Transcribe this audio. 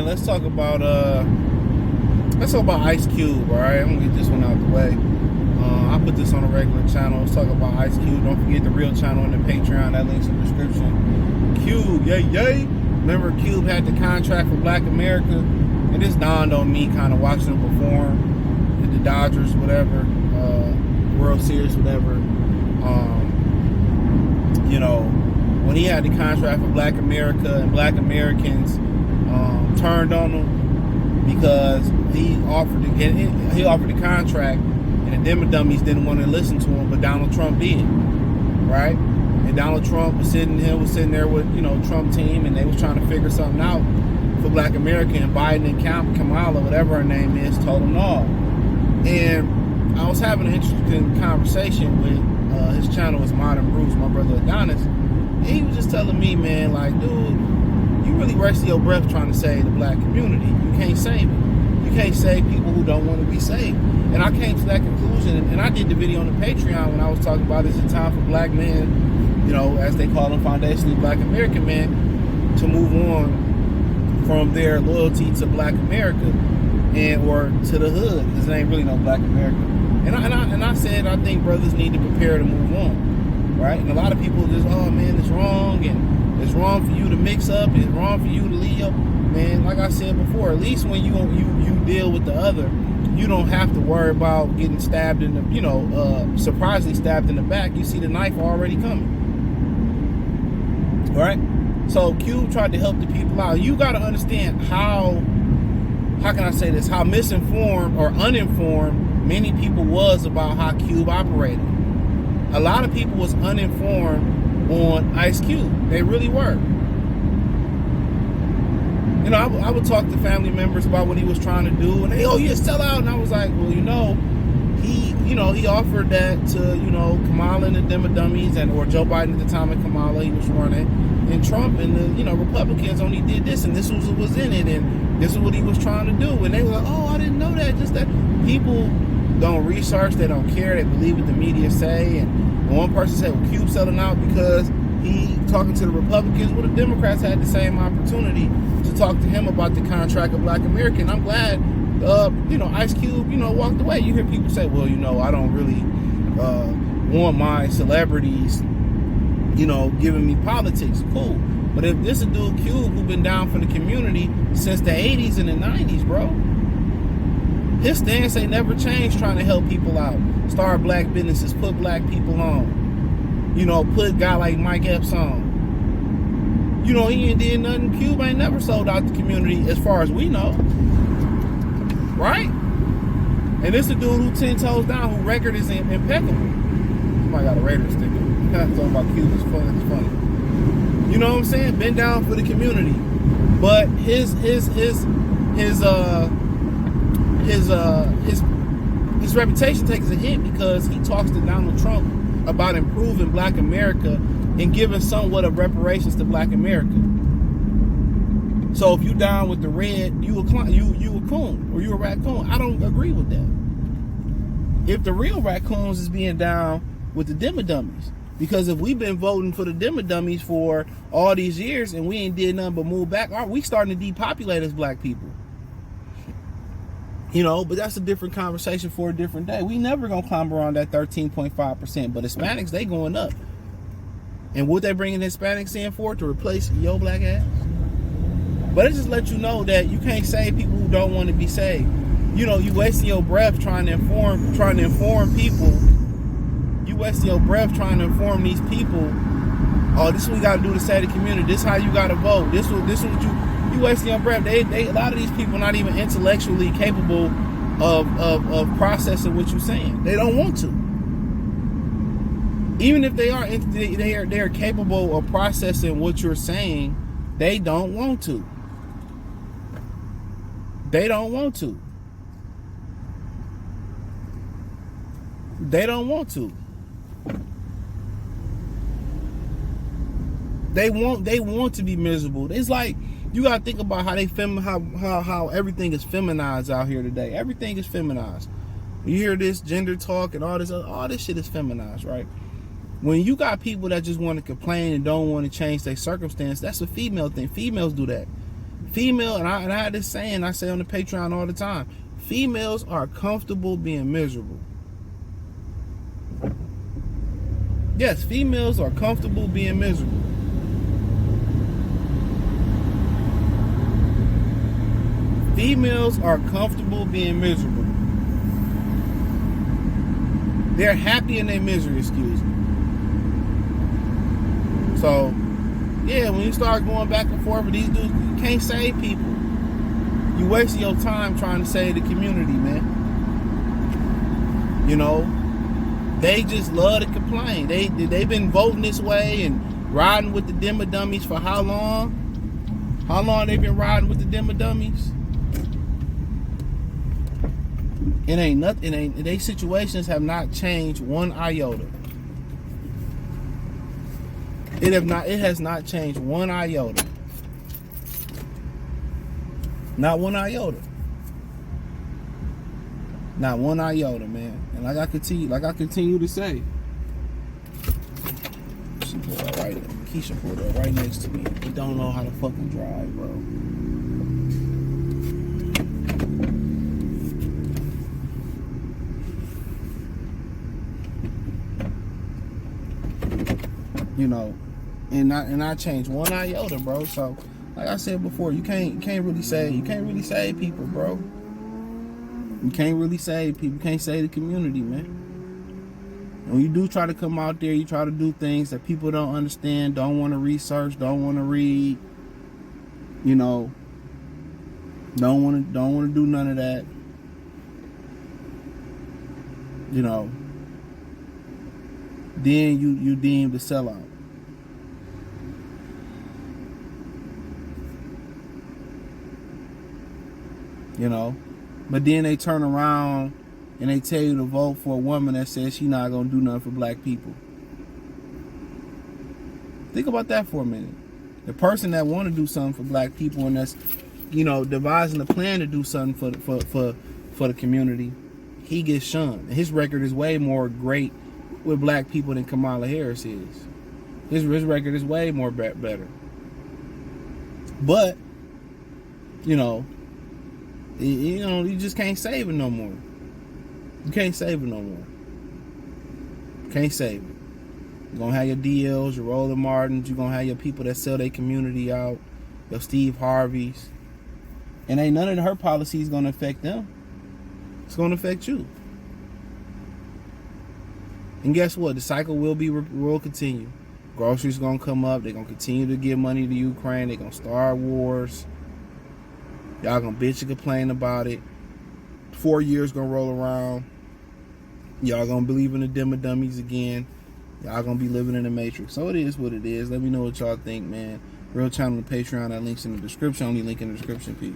let's talk about Ice Cube. All right, I'm gonna get this one out the way. I put this on a regular channel. Let's talk about Ice Cube. Don't forget the real channel and the Patreon. That link's in the description. Cube, yay! Remember, Cube had the contract for Black America, and this dawned on me kind of watching him perform at the Dodgers, whatever, World Series, whatever. You know, when he had the contract for Black America and Black Americans turned on him because he offered the contract, and the Dummies didn't want to listen to him, but Donald Trump did, right? And Donald Trump was sitting there with, you know, Trump team, and they was trying to figure something out for Black America, and Biden and Kamala, whatever her name is, told them no. And I was having an interesting conversation with his channel is Modern Bruce, my brother Adonis, and he was just telling me, man, like, dude, you really wasting your breath trying to save the Black community. You can't save it. You can't save people who don't want to be saved. And I came to that conclusion, and I did the video on the Patreon when I was talking about it's a time for Black men, you know, as they call them, foundationally Black American men, to move on from their loyalty to Black America or to the hood, because there ain't really no Black America. And I said I think brothers need to prepare to move on, right? And a lot of people just, oh man, it's wrong, and it's wrong for you to mix up, it's wrong for you to leave up. Man, like I said before, at least when you deal with the other, you don't have to worry about getting stabbed in the, you know, surprisingly stabbed in the back. You see the knife already coming. All right? So Cube tried to help the people out. You got to understand how can I say this, how misinformed or uninformed many people was about how Cube operated. A lot of people was uninformed on Ice Cube. They really were. You know, I would talk to family members about what he was trying to do, and they, oh, yeah, sell out. And I was like, well, he offered that to, you know, Kamala and the Dummies, or Joe Biden at the time of Kamala, he was running, and Trump and the, you know, Republicans only did this, and this was in it, and this is what he was trying to do. And they were like, oh, I didn't know that. Just that people don't research, they don't care, they believe what the media say. And one person said, well, Cube selling out because he talking to the Republicans. Well, the Democrats had the same opportunity to talk to him about the contract of Black America. And I'm glad, you know, Ice Cube, you know, walked away. You hear people say, well, you know, I don't really want my celebrities, you know, giving me politics. Cool. But if this is a dude, Cube, who been down for the community since the 80s and the 90s, bro, his stance ain't never changed, trying to help people out, start Black businesses, put Black people on, you know, put a guy like Mike Epps on. You know, he ain't did nothing. Cube ain't never sold out the community as far as we know. Right? And this is a dude who 10 toes down, who record is impeccable. Somebody got a Raiders sticker. Talking about Cube is funny. It's funny. You know what I'm saying? Been down for the community. But his reputation takes a hit because he talks to Donald Trump about improving Black America and giving somewhat of reparations to Black America. So if you down with the red, you a coon, or you a raccoon. I don't agree with that. If the real raccoons is being down with the Dummies, because if we've been voting for the Dummies for all these years and we ain't did nothing but move back, we starting to depopulate as Black people. You know, but that's a different conversation for a different day. We never gonna climb around that 13.5%, but Hispanics, they going up. And what they bringing Hispanics in for? To replace your Black ass? But it just lets you know that you can't save people who don't want to be saved. You know, you wasting your breath trying to inform people. You wasting your breath trying to inform these people, oh, this is what we gotta do to save the community. This is how you gotta vote. This is what you wasting your breath. They a lot of these people not even intellectually capable of processing what you're saying. They don't want to. Even if they are capable of processing what you're saying, they don't want to. They don't want to. They don't want to. They want to be miserable. It's like, you gotta think about how how everything is feminized out here today. Everything is feminized. You hear this gender talk and all this shit is feminized, right? When you got people that just want to complain and don't want to change their circumstance, that's a female thing. Females do that. Female, and I had this saying I say on the Patreon all the time. Females are comfortable being miserable. Yes, females are comfortable being miserable. Females are comfortable being miserable. They're happy in their misery, excuse me. So, yeah, when you start going back and forth with these dudes, you can't save people. You wasting your time trying to save the community, man. You know, they just love to complain. They've been voting this way and riding with the dimmer dummies for how long? How long they been riding with the dimmer dummies? It ain't nothing. Their situations have not changed one iota. It has not changed one iota. Not one iota. Not one iota, man. And like I continue to say, she pulled up right. Keisha pulled up right next to me. They don't know how to fucking drive, bro. You know, and I changed one iota, bro. So, like I said before, you can't really save people, bro. You can't really save people. You can't save the community, man. When you do try to come out there, you try to do things that people don't understand, don't want to research, don't want to read. You know, don't want to do none of that. You know, then you deemed a sellout. You know, but then they turn around and they tell you to vote for a woman that says she's not gonna do nothing for black people. Think about that for a minute. The person that want to do something for black people and that's, you know, devising a plan to do something for the community, he gets shunned. His record is way more great with black people than Kamala Harris is. His record is way more better. But, you know, you just can't save it no more. You can't save it no more. Can't save it. You're going to have your DLs, your Roland Martins. You're going to have your people that sell their community out. Your Steve Harveys. And ain't none of her policies going to affect them. It's going to affect you. And guess what? The cycle will continue. Groceries going to come up. They're going to continue to give money to Ukraine. They're going to start wars. Y'all gonna bitch and complain about it. 4 years gonna roll around. Y'all gonna believe in the dimmer dummies again. Y'all gonna be living in the matrix. So it is what it is. Let me know what y'all think, man. Real channel and Patreon. That link's in the description. Only link in the description. Peace.